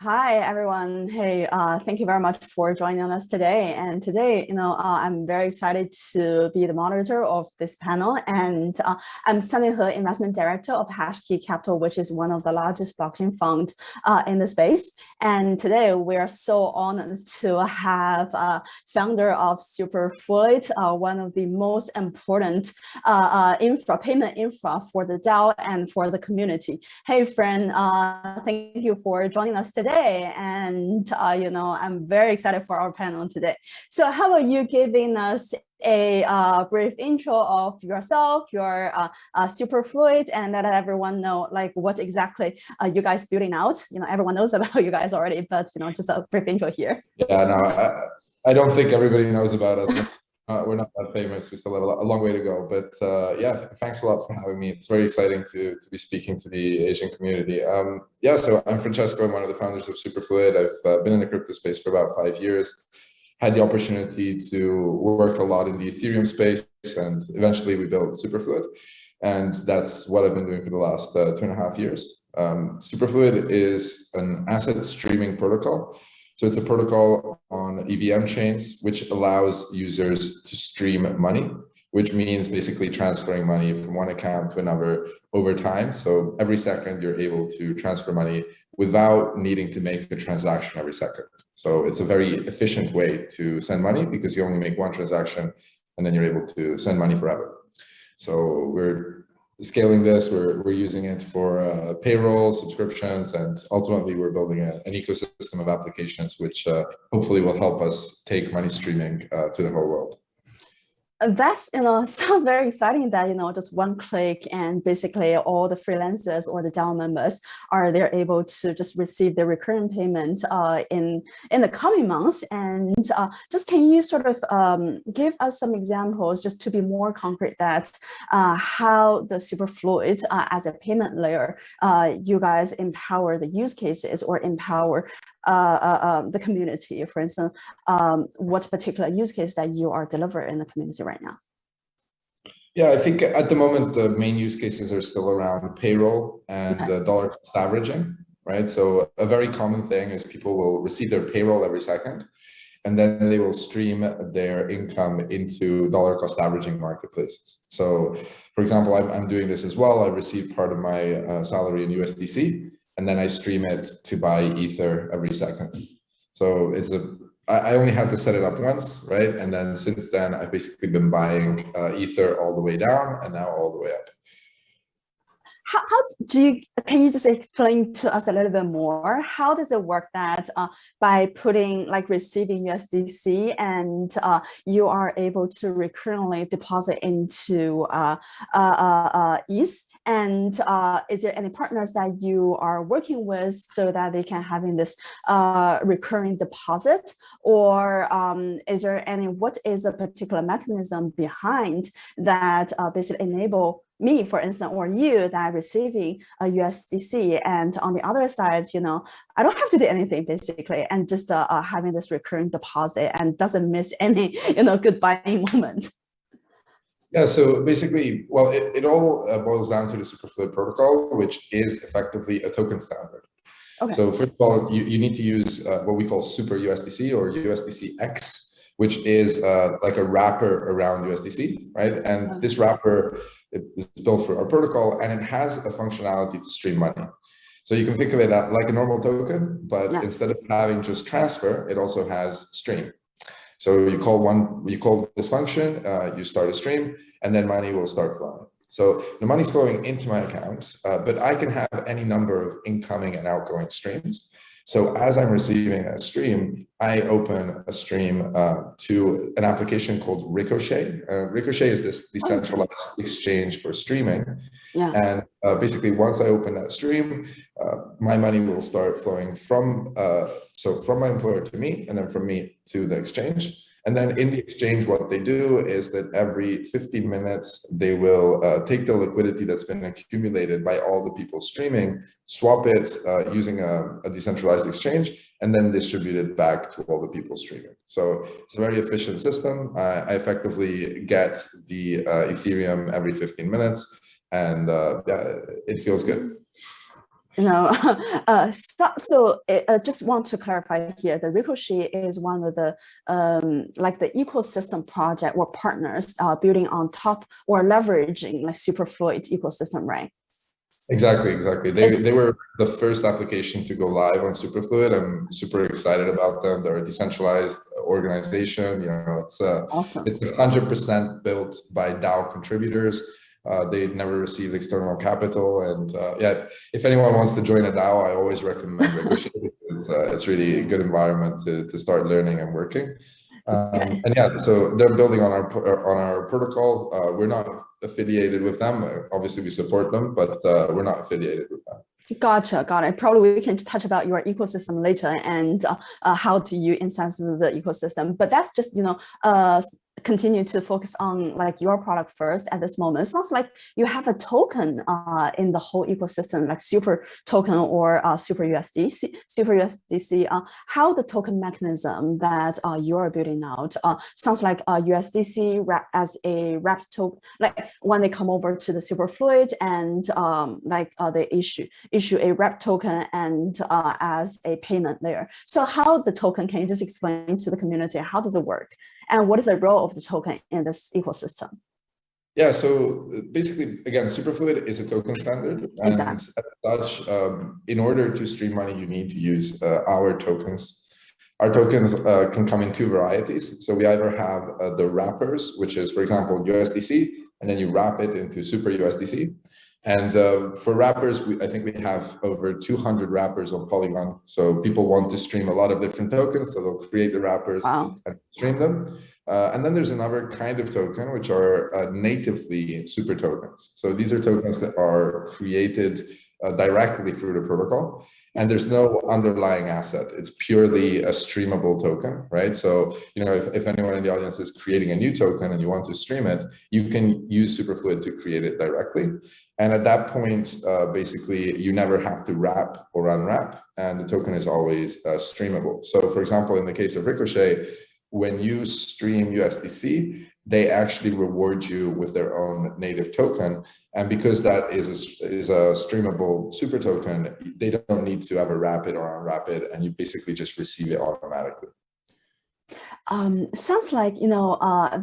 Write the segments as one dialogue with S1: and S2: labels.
S1: Hi, everyone. Hey, thank you very much for joining us today. And today, I'm very excited to be the moderator of this panel. And I'm Sunny He, Investment Director of Hashkey Capital, which is one of the largest blockchain funds in the space. And today, we are so honored to have founder of Superfluid, one of the most important payment infra for the DAO and for the community. Hey, friend, thank you for joining us today. And, I'm very excited for our panel today. So how about you giving us a brief intro of yourself, your Superfluid, and let everyone know like what exactly you guys building out. Everyone knows about you guys already, but just a brief intro here.
S2: Yeah, no, I don't think everybody knows about us. We're not that famous. We still have a long way to go. But yeah, thanks a lot for having me. It's very exciting to be speaking to the Asian community. Yeah, so I'm Francesco. I'm one of the founders of Superfluid. I've been in the crypto space for about 5 years. Had the opportunity to work a lot in the Ethereum space, and eventually we built Superfluid. And that's what I've been doing for the last 2.5 years. Superfluid is an asset streaming protocol. So it's a protocol on EVM chains, which allows users to stream money, which means basically transferring money from one account to another over time. So every second you're able to transfer money without needing to make a transaction every second. So it's a very efficient way to send money because you only make one transaction and then you're able to send money forever. So we're scaling this, we're using it for payroll, subscriptions, and ultimately we're building an ecosystem of applications which hopefully will help us take money streaming to the whole world.
S1: That's, sounds very exciting that, just one click and basically all the freelancers or the DAO members they're able to just receive their recurring payment in the coming months. And just can you sort of give us some examples just to be more concrete that how the Superfluid as a payment layer, you guys empower the use cases or empower the community, for instance, what particular use case that you are delivering in the community right now?
S2: Yeah, I think at the moment, the main use cases are still around payroll and dollar cost averaging, right? So a very common thing is people will receive their payroll every second, and then they will stream their income into dollar cost averaging marketplaces. So for example, I'm doing this as well. I receive part of my salary in USDC, and then I stream it to buy Ether every second. So I only had to set it up once, right? And then since then, I've basically been buying Ether all the way down and now all the way up.
S1: Can you just explain to us a little bit more? How does it work that by receiving USDC and you are able to recurrently deposit into ETH? And is there any partners that you are working with so that they can having this recurring deposit? Or what is the particular mechanism behind that basically enable me, for instance, or you that are receiving a USDC, and on the other side, I don't have to do anything basically, and just having this recurring deposit and doesn't miss any, good buying moment.
S2: Yeah, so basically, well, it all boils down to the Superfluid protocol, which is effectively a token standard. Okay. So first of all, you need to use what we call Super USDC or USDC-X, which is like a wrapper around USDC, right? And this wrapper is built for our protocol, and it has a functionality to stream money. So you can think of it like a normal token, but instead of having just transfer, it also has stream. So you call this function, you start a stream, and then money will start flowing. So the money's flowing into my account, but I can have any number of incoming and outgoing streams. So as I'm receiving a stream, I open a stream to an application called Ricochet. Ricochet is this decentralized exchange for streaming. Yeah. And basically, once I open that stream, my money will start flowing from my employer to me, and then from me to the exchange. And then in the exchange, what they do is that every 15 minutes, they will take the liquidity that's been accumulated by all the people streaming, swap it using a decentralized exchange, and then distribute it back to all the people streaming. So it's a very efficient system. I effectively get the Ethereum every 15 minutes, and it feels good.
S1: Just want to clarify here, the Ricochet is one of the like the ecosystem project or partners building on top or leveraging like Superfluid ecosystem, right?
S2: Exactly. They were the first application to go live on Superfluid. I'm super excited about them. They're a decentralized organization.
S1: Awesome.
S2: It's 100% built by DAO contributors. They never received external capital, and yeah, if anyone wants to join a DAO, I always recommend Ricochet. It's really a good environment to start learning and working. And yeah, so they're building on our protocol. We're not affiliated with them. Obviously, we support them, but we're not affiliated with them.
S1: Gotcha, got it. Probably we can touch about your ecosystem later and how do you incent the ecosystem. But that's just continue to focus on like your product first at this moment. It sounds like you have a token in the whole ecosystem, like Super Token or Super USDC. How the token mechanism that you're building out sounds like USDC as a wrapped token, like when they come over to the Superfluid and they issue a wrapped token and as a payment layer. So how the token, can you just explain to the community, how does it work? And what is the role of the token in this ecosystem?
S2: Yeah, so basically, again, Superfluid is a token standard. And
S1: exactly.
S2: As such, in order to stream money, you need to use our tokens. Our tokens can come in two varieties. So we either have the wrappers, which is, for example, USDC, and then you wrap it into Super USDC. And for wrappers, I think we have over 200 wrappers on Polygon. So people want to stream a lot of different tokens, so they'll create the wrappers and stream them. And then there's another kind of token, which are natively super tokens. So these are tokens that are created directly through the protocol, and there's no underlying asset. It's purely a streamable token, right? So, if anyone in the audience is creating a new token and you want to stream it, you can use Superfluid to create it directly. And at that point, basically, you never have to wrap or unwrap, and the token is always streamable. So, for example, in the case of Ricochet, when you stream USDC, they actually reward you with their own native token. And because that is a streamable super token, they don't need to ever wrap it or unwrap it, and you basically just receive it automatically.
S1: Sounds like,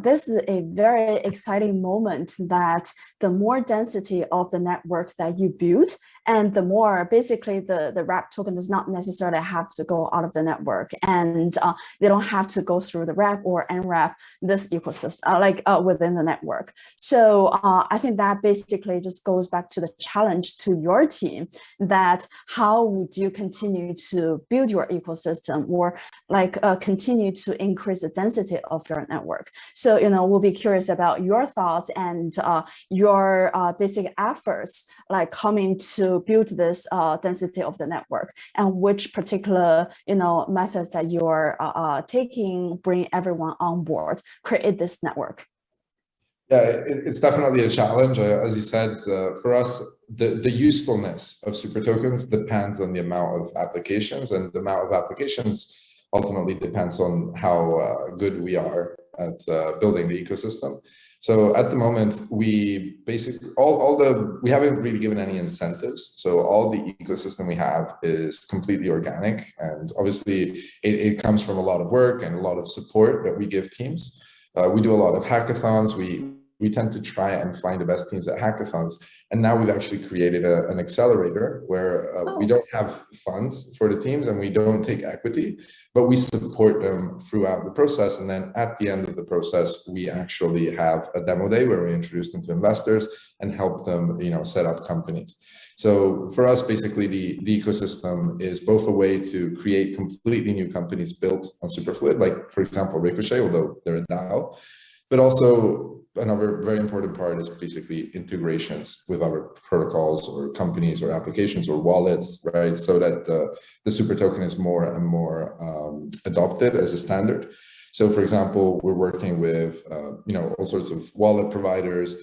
S1: this is a very exciting moment that the more density of the network that you build, and the more basically the wrap token does not necessarily have to go out of the network, and they don't have to go through the wrap or unwrap this ecosystem, within the network. So I think that basically just goes back to the challenge to your team, that how would you continue to build your ecosystem or continue to increase the density of your network. So, we'll be curious about your thoughts and your basic efforts, like coming to build this density of the network, and which particular, methods that you're taking, bring everyone on board, create this network.
S2: Yeah, it's definitely a challenge. As you said, for us, the usefulness of super tokens depends on the amount of applications, and the amount of applications ultimately depends on how good we are at building the ecosystem. So at the moment, we basically we haven't really given any incentives. So all the ecosystem we have is completely organic, and obviously it comes from a lot of work and a lot of support that we give teams. We do a lot of hackathons. We tend to try and find the best teams at hackathons. And now we've actually created an accelerator where we don't have funds for the teams and we don't take equity, but we support them throughout the process. And then at the end of the process, we actually have a demo day where we introduce them to investors and help them, set up companies. So for us, basically, the ecosystem is both a way to create completely new companies built on Superfluid, like, for example, Ricochet, although they're a DAO, but also another very important part is basically integrations with other protocols or companies or applications or wallets, right? So that the super token is more and more adopted as a standard. So, for example, we're working with all sorts of wallet providers,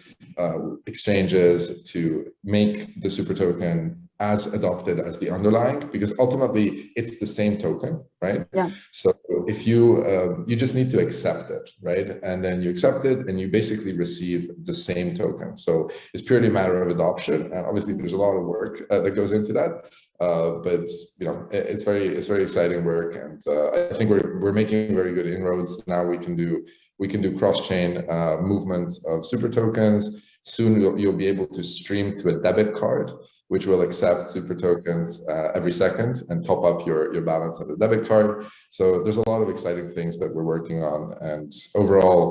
S2: exchanges to make the super token as adopted as the underlying, because ultimately it's the same token, right?
S1: Yeah.
S2: So if you you just need to accept it, right? And then you accept it and you basically receive the same token. So it's purely a matter of adoption. And obviously there's a lot of work that goes into that. But you know, it's very exciting work, and I think we're making very good inroads. Now we can do cross-chain movement of super tokens. Soon you'll be able to stream to a debit card, which will accept super tokens every second and top up your balance on the debit card. So there's a lot of exciting things that we're working on, and overall,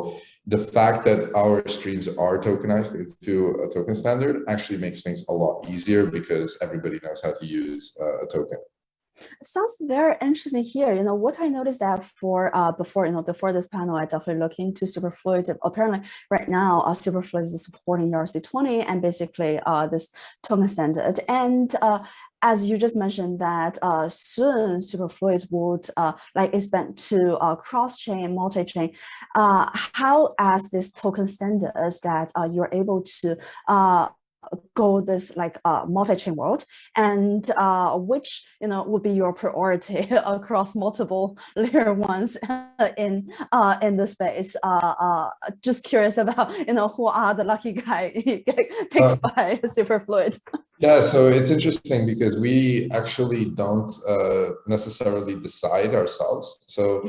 S2: the fact that our streams are tokenized into a token standard actually makes things a lot easier because everybody knows how to use a token.
S1: Sounds very interesting here. You know, what I noticed that for before this panel, I definitely looked into Superfluid. Apparently, right now, Superfluid is supporting ERC20 and basically this token standard. And as you just mentioned that soon Superfluid would like expand to cross-chain, multi-chain. How as this token standards that you're able to go this like multi-chain world, and which would be your priority across multiple layer ones in the space. Just curious about who are the lucky guy picked by Superfluid.
S2: Yeah, so it's interesting because we actually don't necessarily decide ourselves. So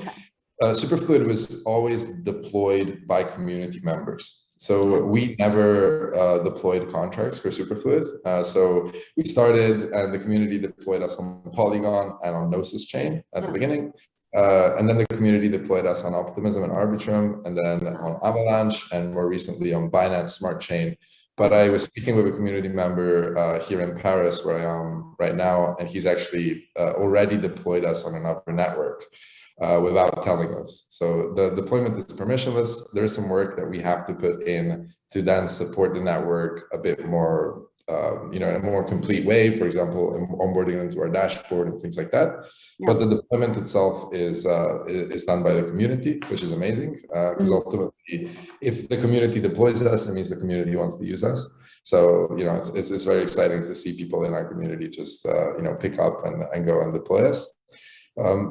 S2: Superfluid was always deployed by community members. So we never deployed contracts for Superfluid. So we started and the community deployed us on Polygon and on Gnosis chain at the beginning. And then the community deployed us on Optimism and Arbitrum, and then on Avalanche, and more recently on Binance Smart Chain. But I was speaking with a community member here in Paris, where I am right now, and he's actually already deployed us on another network without telling us. So the deployment is permissionless. There's some work that we have to put in to then support the network a bit more, in a more complete way. For example, onboarding into our dashboard and things like that. But the deployment itself is done by the community, which is amazing. Because ultimately, if the community deploys us, it means the community wants to use us. So it's very exciting to see people in our community just pick up and go and deploy us.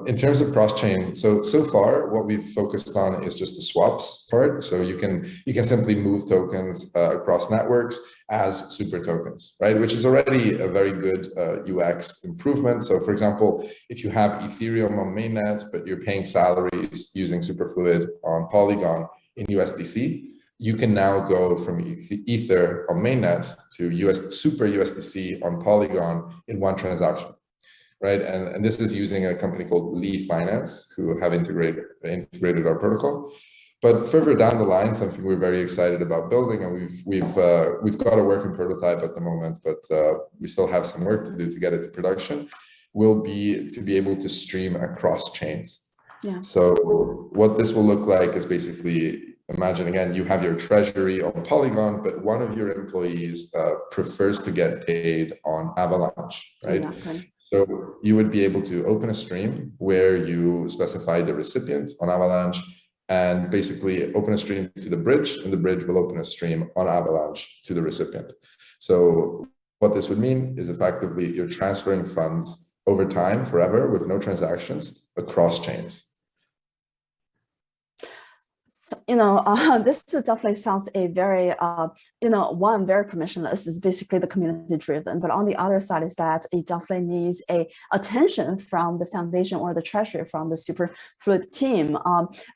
S2: In terms of cross-chain, so far what we've focused on is just the swaps part. So you can simply move tokens across networks as super tokens, right? Which is already a very good UX improvement. So for example, if you have Ethereum on mainnet, but you're paying salaries using Superfluid on Polygon in USDC, you can now go from Ether on mainnet to Super USDC on Polygon in one transaction. Right, and this is using a company called Lee Finance, who have integrated our protocol. But further down the line, something we're very excited about building, and we've got a working prototype at the moment, but we still have some work to do to get it to production, will be to be able to stream across chains. Yeah. So what this will look like is basically, imagine again, you have your treasury on Polygon, but one of your employees prefers to get paid on Avalanche, right? Exactly. So you would be able to open a stream where you specify the recipient on Avalanche and basically open a stream to the bridge, and the bridge will open a stream on Avalanche to the recipient. So what this would mean is effectively you're transferring funds over time, forever, with no transactions across chains.
S1: This definitely sounds a very, one very permissionless is basically the community driven, but on the other side is that it definitely needs a attention from the foundation or the treasury from the Superfluid team.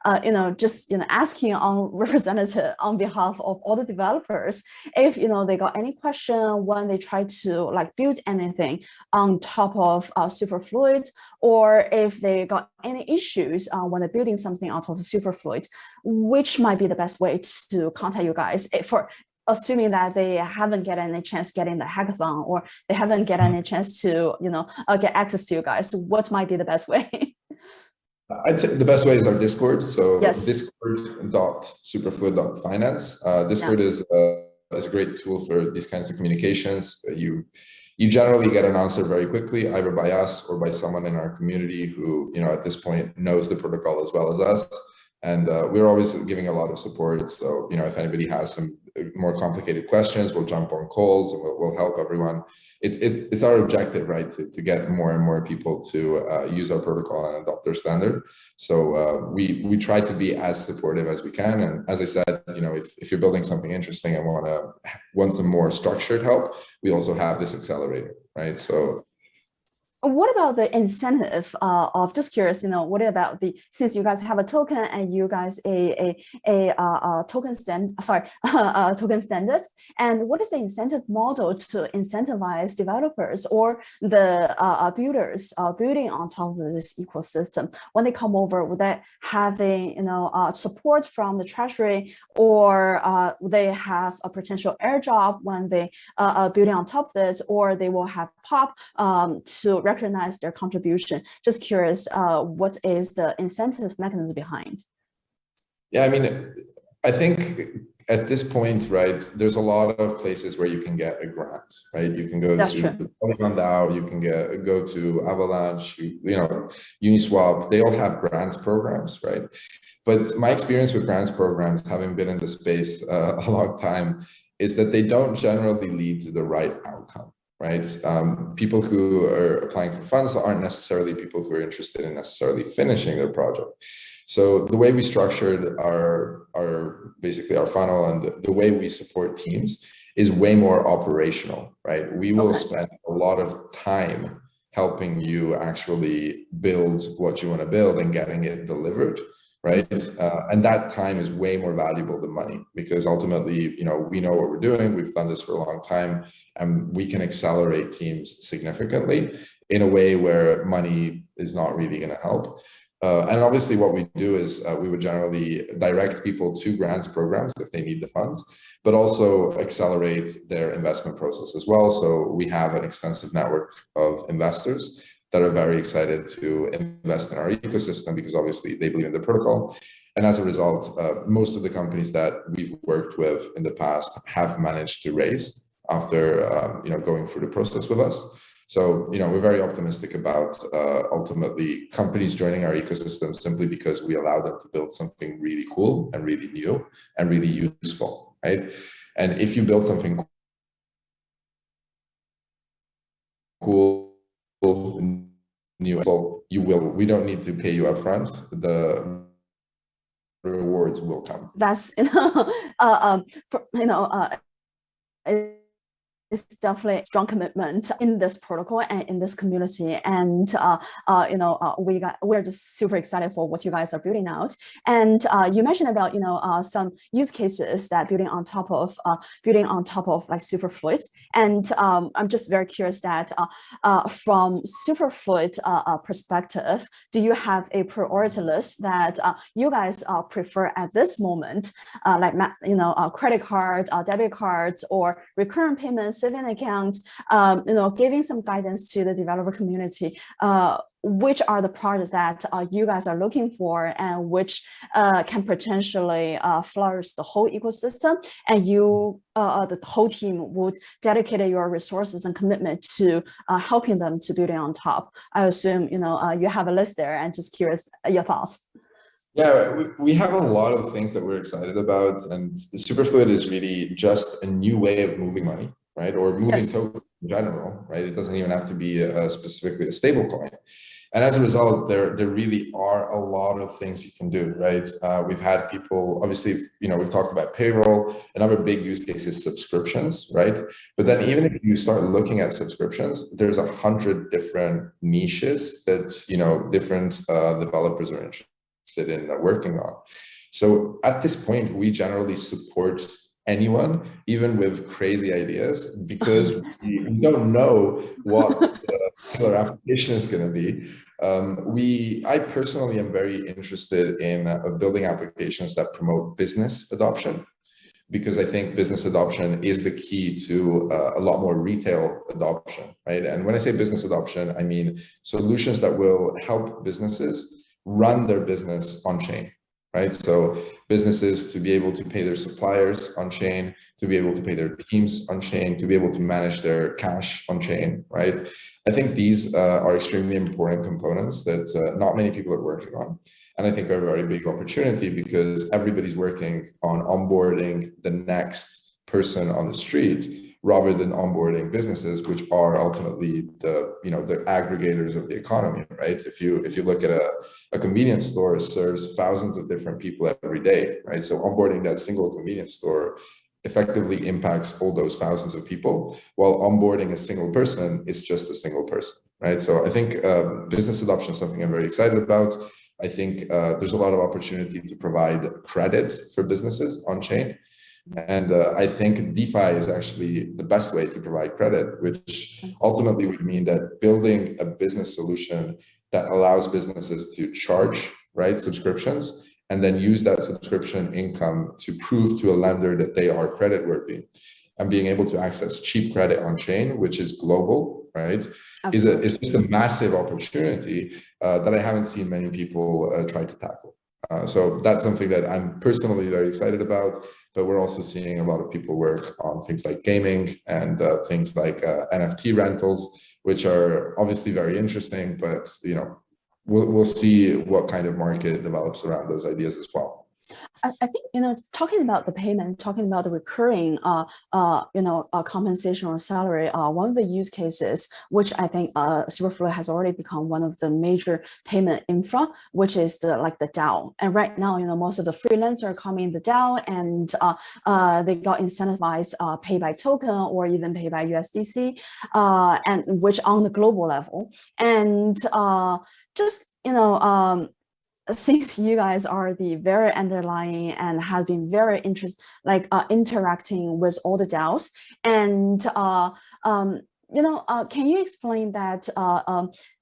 S1: Asking on representative on behalf of all the developers, if they got any question when they try to build anything on top of Superfluid, or if they got any issues when they're building something out of Superfluid, which might be the best way to contact you guys for assuming that they haven't get any chance getting the hackathon, or they haven't get any chance to get access to you guys. What might be the best way?
S2: I'd say the best way is our Discord. So
S1: yes.
S2: discord.superfluid.finance. Discord is a great tool for these kinds of communications. You generally get an answer very quickly, either by us or by someone in our community who, at this point knows the protocol as well as us. And we're always giving a lot of support. So, if anybody has some more complicated questions, we'll jump on calls and we'll help everyone. It's our objective, right, to get more and more people to use our protocol and adopt their standard. So we try to be as supportive as we can. And as I said, if you're building something interesting and want some more structured help, we also have this accelerator, right? So
S1: what about the incentive of, just curious, what about since you guys have a token and you guys a token token standard, and what is the incentive model to incentivize developers or the builders building on top of this ecosystem when they come over? Would they having support from the treasury, or they have a potential airdrop when they building on top of this, or they will have pop to recognize their contribution? Just curious, what is the incentive mechanism behind?
S2: Yeah, I mean, I think at this point, right, there's a lot of places where you can get a grant, right? You can go to Polygon DAO, you can go to Avalanche, Uniswap. They all have grants programs, right? But my experience with grants programs, having been in the space a long time, is that they don't generally lead to the right outcome. Right? People who are applying for funds aren't necessarily people who are interested in necessarily finishing their project. So the way we structured basically our funnel and the way we support teams is way more operational, right? We will spend a lot of time helping you actually build what you want to build and getting it delivered. Right. And that time is way more valuable than money, because ultimately, we know what we're doing. We've done this for a long time, and we can accelerate teams significantly in a way where money is not really going to help. And obviously what we do is we would generally direct people to grants programs if they need the funds, but also accelerate their investment process as well. So we have an extensive network of investors that are very excited to invest in our ecosystem, because obviously they believe in the protocol. And as a result, most of the companies that we've worked with in the past have managed to raise after going through the process with us. So we're very optimistic about ultimately companies joining our ecosystem simply because we allow them to build something really cool and really new and really useful, right? And if you build something cool, new, we don't need to pay you upfront. The rewards will come.
S1: That's it's definitely a strong commitment in this protocol and in this community, and we're just super excited for what you guys are building out. And you mentioned about some use cases that building on top of like Superfluid, and I'm just very curious that from Superfluid perspective, do you have a priority list that you guys prefer at this moment, like credit card, debit cards, or recurrent payments, saving account, giving some guidance to the developer community, which are the projects that you guys are looking for and which can potentially flourish the whole ecosystem, and you, the whole team would dedicate your resources and commitment to helping them to build it on top. I assume, you have a list there, and just curious your thoughts.
S2: Yeah, we have a lot of things that we're excited about, and Superfluid is really just a new way of moving money, right? Or moving tokens in general, right? It doesn't even have to be specifically a stable coin. And as a result, there really are a lot of things you can do, right? We've had people, obviously, we've talked about payroll. Another big use case is subscriptions, right? But then even if you start looking at subscriptions, there's 100 different niches that, different developers are interested in working on. So at this point, we generally support anyone, even with crazy ideas, because we don't know what the killer application is going to be. I personally am very interested in building applications that promote business adoption, because I think business adoption is the key to a lot more retail adoption, right? And when I say business adoption, I mean solutions that will help businesses run their business on chain, right? So businesses to be able to pay their suppliers on chain, to be able to pay their teams on chain, to be able to manage their cash on chain, right? I think these are extremely important components that not many people are working on. And I think are a very big opportunity because everybody's working on onboarding the next person on the street rather than onboarding businesses, which are ultimately the the aggregators of the economy, right? If you look at a convenience store, it serves thousands of different people every day, right? So onboarding that single convenience store effectively impacts all those thousands of people, while onboarding a single person is just a single person, right? So I think business adoption is something I'm very excited about. I think there's a lot of opportunity to provide credit for businesses on chain. And I think DeFi is actually the best way to provide credit, which ultimately would mean that building a business solution that allows businesses to charge, right, subscriptions, and then use that subscription income to prove to a lender that they are creditworthy, and being able to access cheap credit on chain, which is global, right, is just a massive opportunity that I haven't seen many people try to tackle. So that's something that I'm personally very excited about. But we're also seeing a lot of people work on things like gaming and things like NFT rentals, which are obviously very interesting. But we'll see what kind of market develops around those ideas as well.
S1: I think, talking about the payment, talking about the recurring, compensation or salary, one of the use cases, which I think Superfluid has already become one of the major payment infra, which is the DAO. And right now, most of the freelancers are coming in the DAO, and they got incentivized pay by token or even pay by USDC, and which on the global level. And since you guys are the very underlying and have been very interacting with all the DAOs, and can you explain that?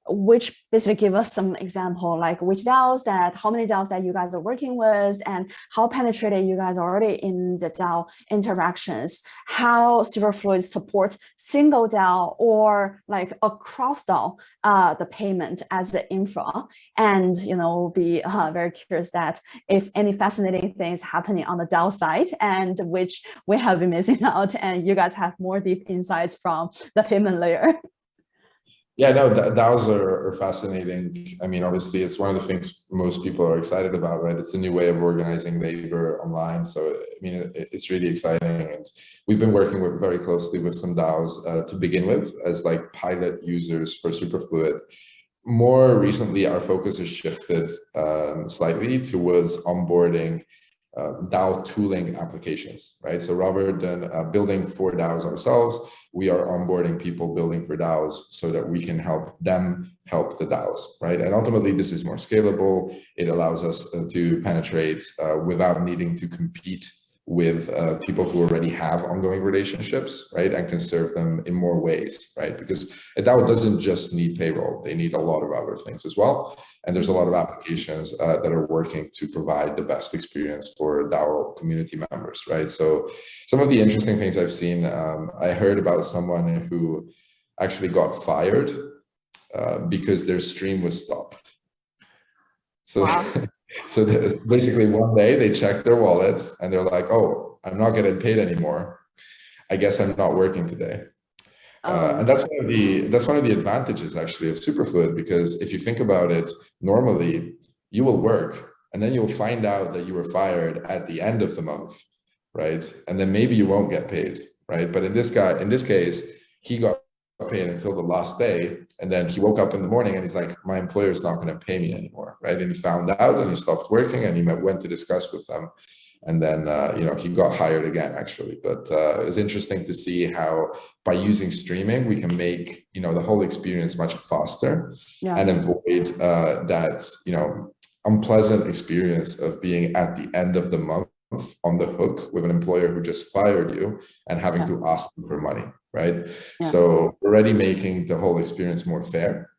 S1: Which basically give us some example, like which DAOs how many DAOs that you guys are working with, and how penetrated you guys are already in the DAO interactions, how Superfluid supports single DAO or across DAO, the payment as the infra, and be very curious that if any fascinating things happening on the DAO side and which we have been missing out, and you guys have more deep insights from the payment layer.
S2: Yeah, no, DAOs are fascinating. I mean, obviously, it's one of the things most people are excited about, right? It's a new way of organizing labor online. So, I mean, it's really exciting. And we've been working very closely with some DAOs to begin with as pilot users for Superfluid. More recently, our focus has shifted slightly towards onboarding DAO tooling applications, right? So rather than building for DAOs ourselves, we are onboarding people building for DAOs so that we can help them help the DAOs, right? And ultimately, this is more scalable. It allows us to penetrate without needing to compete with people who already have ongoing relationships, right? And can serve them in more ways, right? Because a DAO doesn't just need payroll. They need a lot of other things as well. And there's a lot of applications that are working to provide the best experience for DAO community members, right? So some of the interesting things I've seen, I heard about someone who actually got fired because their stream was stopped. So, wow. So basically one day they checked their wallet and they're like, oh, I'm not getting paid anymore. I guess I'm not working today. And that's one of the advantages actually of Superfluid, because if you think about it, normally you will work and then you'll find out that you were fired at the end of the month, right? And then maybe you won't get paid, right? But in this case, he got paid until the last day, and then he woke up in the morning and he's like, my employer is not going to pay me anymore, right? And he found out and he stopped working and he went to discuss with them, and then he got hired again actually. But it's interesting to see how by using streaming we can make the whole experience much faster, and avoid that unpleasant experience of being at the end of the month on the hook with an employer who just fired you and having to ask them for money, right? So already making the whole experience more fair.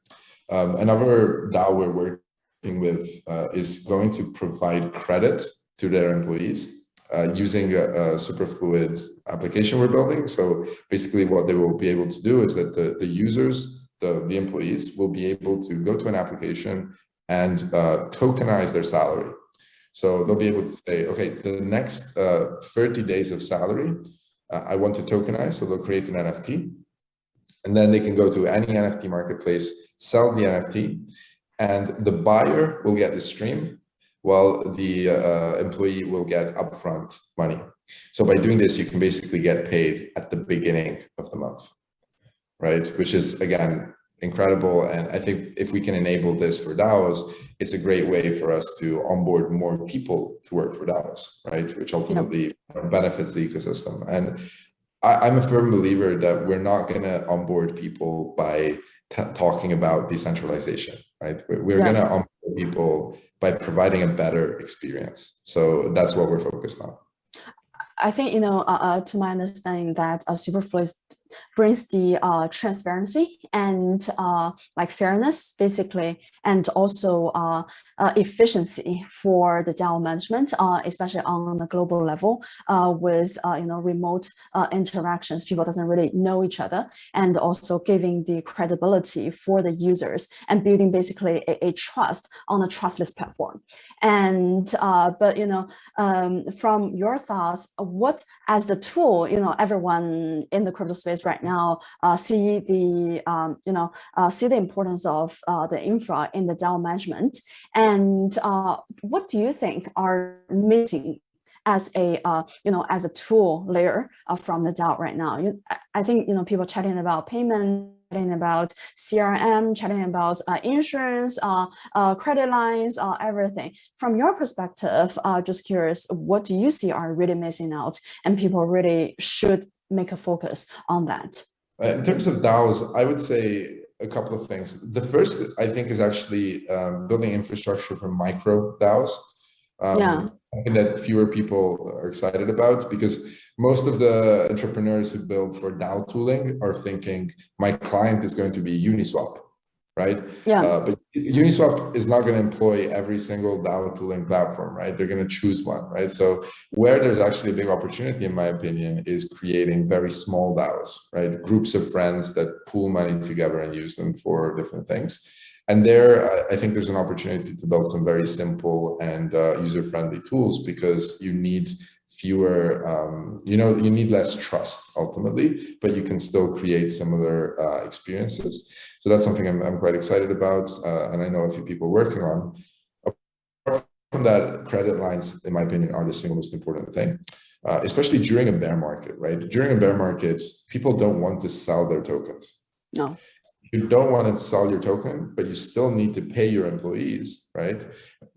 S2: Another DAO we're working with is going to provide credit to their employees using a Superfluid application we're building. So basically what they will be able to do is that the users, the employees will be able to go to an application and tokenize their salary. So they'll be able to say, okay, the next 30 days of salary, I want to tokenize. So they'll create an NFT. And then they can go to any NFT marketplace, sell the NFT, and the buyer will get the stream while the employee will get upfront money. So by doing this, you can basically get paid at the beginning of the month, right? Which is, again, incredible. And I think if we can enable this for DAOs, it's a great way for us to onboard more people to work for DAOs, right? Which ultimately benefits the ecosystem. And I'm a firm believer that we're not going to onboard people by talking about decentralization, right? We're going to onboard people by providing a better experience. So that's what we're focused on.
S1: I think, to my understanding that Superfluid brings the transparency and like fairness, basically, and also efficiency for the DAO management, especially on the global level, with remote interactions. People doesn't really know each other, and also giving the credibility for the users and building basically a trust on a trustless platform. And but from your thoughts, what as the tool, everyone in the crypto space right now see the see the importance of the infra in the DAO management, and what do you think are missing as a as a tool layer from the DAO right now? I think people chatting about payment, chatting about CRM, chatting about insurance, credit lines, everything. From your perspective, just curious, what do you see are really missing out, and people really should make a focus on that?
S2: In terms of DAOs, I would say a couple of things. The first, I think, is actually building infrastructure for micro DAOs. Something that fewer people are excited about, because most of the entrepreneurs who build for DAO tooling are thinking, my client is going to be Uniswap, right? But Uniswap is not going to employ every single DAO tooling platform, right? They're going to choose one, right? So where there's actually a big opportunity, in my opinion, is creating very small DAOs, right? Groups of friends that pool money together and use them for different things. And there, I think there's an opportunity to build some very simple and user-friendly tools, because you need fewer, you need less trust ultimately, but you can still create similar experiences. So that's something I'm quite excited about, and I know a few people working on. Apart from that, credit lines, in my opinion, are the single most important thing, especially during a bear market, right? During a bear market, people don't want to sell their tokens.
S1: No.
S2: You don't want to sell your token, but you still need to pay your employees, right?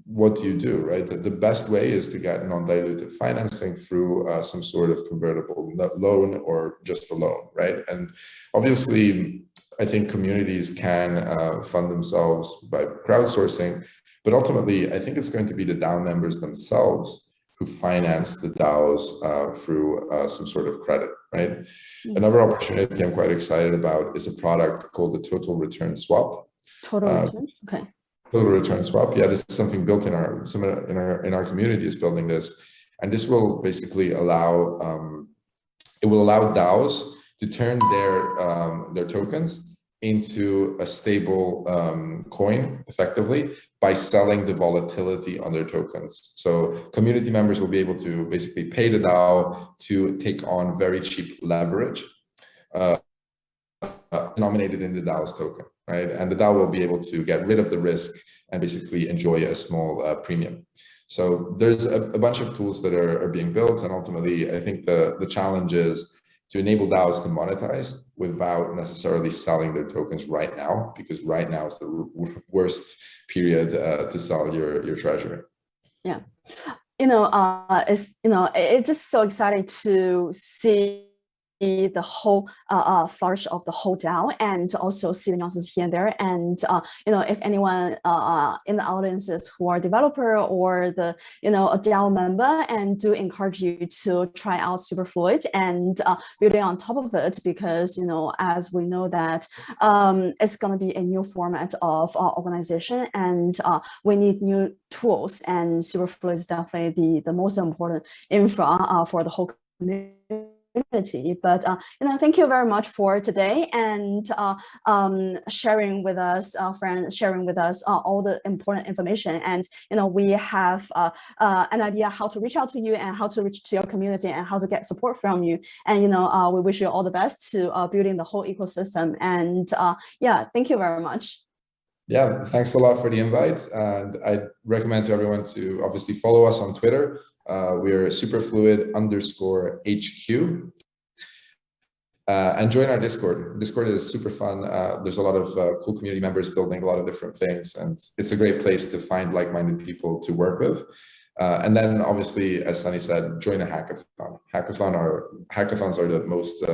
S2: What do you do, right? The best way is to get non-dilutive financing through some sort of convertible loan or just a loan, right? And obviously, I think communities can fund themselves by crowdsourcing, but ultimately, I think it's going to be the DAO members themselves who finance the DAOs through some sort of credit, right? Another opportunity I'm quite excited about is a product called the Total Return Swap.
S1: Total Return, okay.
S2: Total Return Swap, yeah, this is something built in our community is building this, and this will basically allow DAOs to turn their tokens into a stable coin effectively by selling the volatility on their tokens. So community members will be able to basically pay the DAO to take on very cheap leverage denominated in the DAO's token, right? And the DAO will be able to get rid of the risk and basically enjoy a small premium. So there's a bunch of tools that are being built, and ultimately I think the challenge is to enable DAOs to monetize without necessarily selling their tokens right now, because right now is the worst period to sell your treasury.
S1: Yeah, it's just so exciting to see the whole flourish of the whole DAO, and also see the nuances here and there. And if anyone in the audiences who are developer or the a DAO member, and do encourage you to try out Superfluid and building on top of it, because as we know that it's going to be a new format of organization, and we need new tools, and Superfluid is definitely the most important infra for the whole community. community. But thank you very much for today and sharing with us, sharing with us all the important information. And we have an idea how to reach out to you and how to reach to your community and how to get support from you. And we wish you all the best to building the whole ecosystem. And yeah, thank you very much.
S2: Yeah, thanks a lot for the invite. And I recommend to everyone to obviously follow us on Twitter. We're Superfluid_HQ. And join our Discord. Discord is super fun. There's a lot of cool community members building a lot of different things. And it's a great place to find like-minded people to work with. And then obviously, as Sunny said, join a hackathon. Hackathons are the most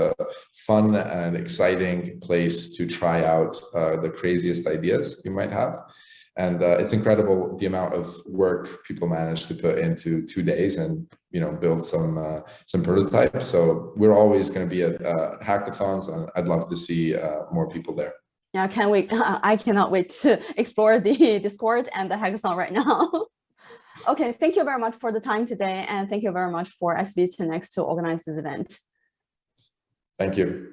S2: fun and exciting place to try out the craziest ideas you might have. And it's incredible the amount of work people manage to put into 2 days and build some prototypes. So we're always going to be at hackathons, and I'd love to see more people there.
S1: Yeah, can't wait. I cannot wait to explore the Discord and the hackathon right now. Okay, thank you very much for the time today, and thank you very much for SB10X to organize this event.
S2: Thank you.